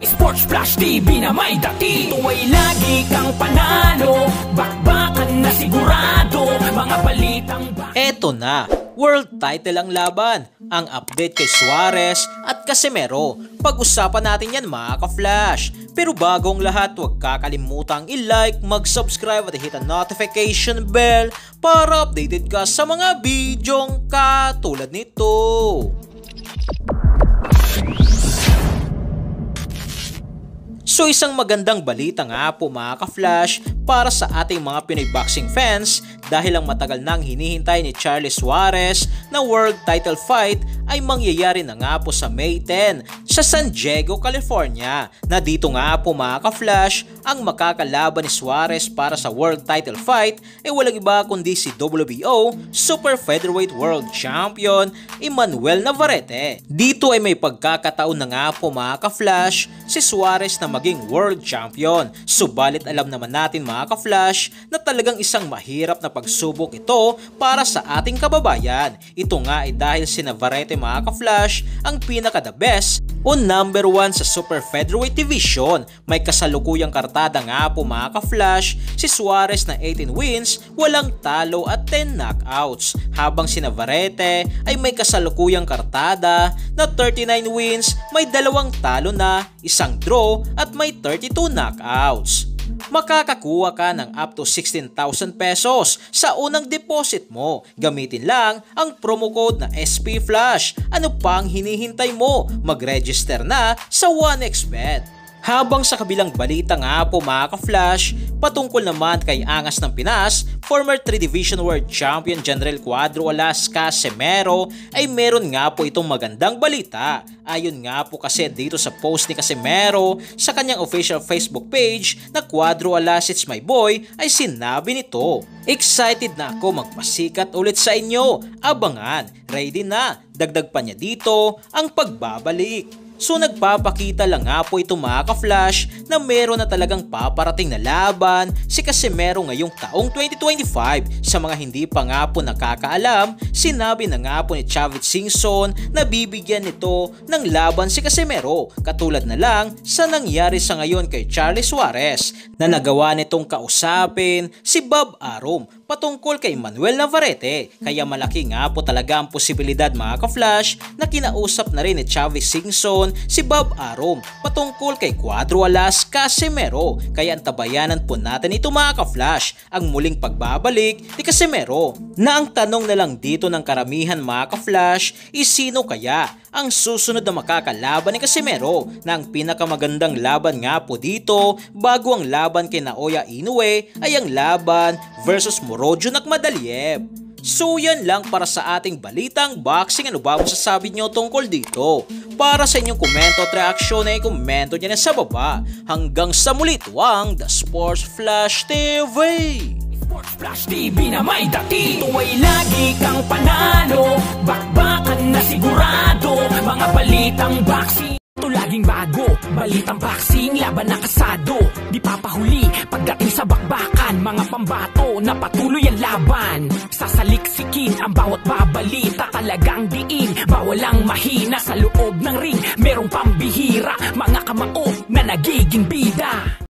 Sports Flash TV na may dati. Ito ay lagi kang panalo, bakbakan na sigurado, mga balitang Eto na, world title ang laban. Ang update kay Suarez at Casimero. Pag-usapan natin yan mga ka-flash. Pero bago ang lahat, huwag kakalimutang i-like, mag-subscribe at hit ang notification bell para updated ka sa mga bidyong katulad nito. So isang magandang balita nga po mga ka-flash para sa ating mga Pinoy boxing fans dahil ang matagal nang hinihintay ni Charlie Suarez na world title fight ay mangyayari na nga po sa May 10 sa San Diego, California, na dito nga po mga ka-flash ang makakalaban ni Suarez para sa world title fight ay walang iba kundi si WBO Super Featherweight World Champion Emmanuel Navarrete. Dito ay may pagkakataon na nga po mga ka-flash si Suarez na maging world champion. Subalit alam naman natin mga ka-flash na talagang isang mahirap na pagsubok ito para sa ating kababayan. Ito nga ay dahil si Navarrete mga ka-flash ang pinaka the best o number 1 sa Super Featherweight Division. May kasalukuyang kartada nga po mga ka-flash si Suarez na 18 wins, walang talo at 10 knockouts. Habang si Navarrete ay may kasalukuyang kartada na 39 wins, may 2 talo na, 1 draw at may 32 knockouts. Makakakuha ka ng up to 16,000 pesos sa unang deposit mo. Gamitin lang ang promo code na SPFlash. Ano pang hinihintay mo? Mag-register na sa 1xBet. Habang sa kabilang balita nga po mga ka-flash, patungkol naman kay Angas ng Pinas, former 3 Division World Champion General Cuadro Alas Casimero ay meron nga po itong magandang balita. Ayon nga po kasi dito sa post ni Casimero sa kanyang official Facebook page na Cuadro Alas It's My Boy ay sinabi nito, "Excited na ako magpasikat ulit sa inyo. Abangan, ready na." Dagdag pa niya dito ang pagbabalik. So nagpapakita lang nga po ito mga ka-flash na meron na talagang paparating na laban si Casimero ngayong taong 2025. Sa mga hindi pa nga po nakakaalam, sinabi na nga po ni Chavit Singson na bibigyan nito ng laban si Casimero. Katulad na lang sa nangyari sa ngayon kay Charlie Suarez na nagawa nitong kausapin si Bob Arum patungkol kay Emmanuel Navarrete. Kaya malaki nga po talaga ang posibilidad mga ka-flash na kinausap na rin ni Chavit Singson si Bob Arum patungkol kay Cuadro Alas Casimero. Kaya antabayanan po natin ito mga ka-flash, ang muling pagbabalik ni Casimero. Na ang tanong na lang dito ng karamihan mga ka-flash is sino kaya ang susunod na makakalaban ni Casimero, na ang pinakamagandang laban nga po dito bago ang laban kay Naoya Inoue ay ang laban versus Morojo Nurmagomedov. So yan lang para sa ating balitang boxing. Ano ba masasabi nyo tungkol dito? Para sa inyong komento at reaksyon ay komento nyo na sa baba. Hanggang sa muli, ito ang The Sports Flash TV. Sports Flash TV na may dati. Ito ay lagi kang panalo, bakbakan na sigurado, mga balitang boxing. Ito laging bago, balitang boxing, laban na kasado. Di papahuli pagdating sa bakbakan, mga pambato na patuloy ang laban. Sasaliksikin ang bawat babalita, talagang diin, bawal ang mahina sa loob ng ring. Merong pambihira, mga kamao na nagiging bida.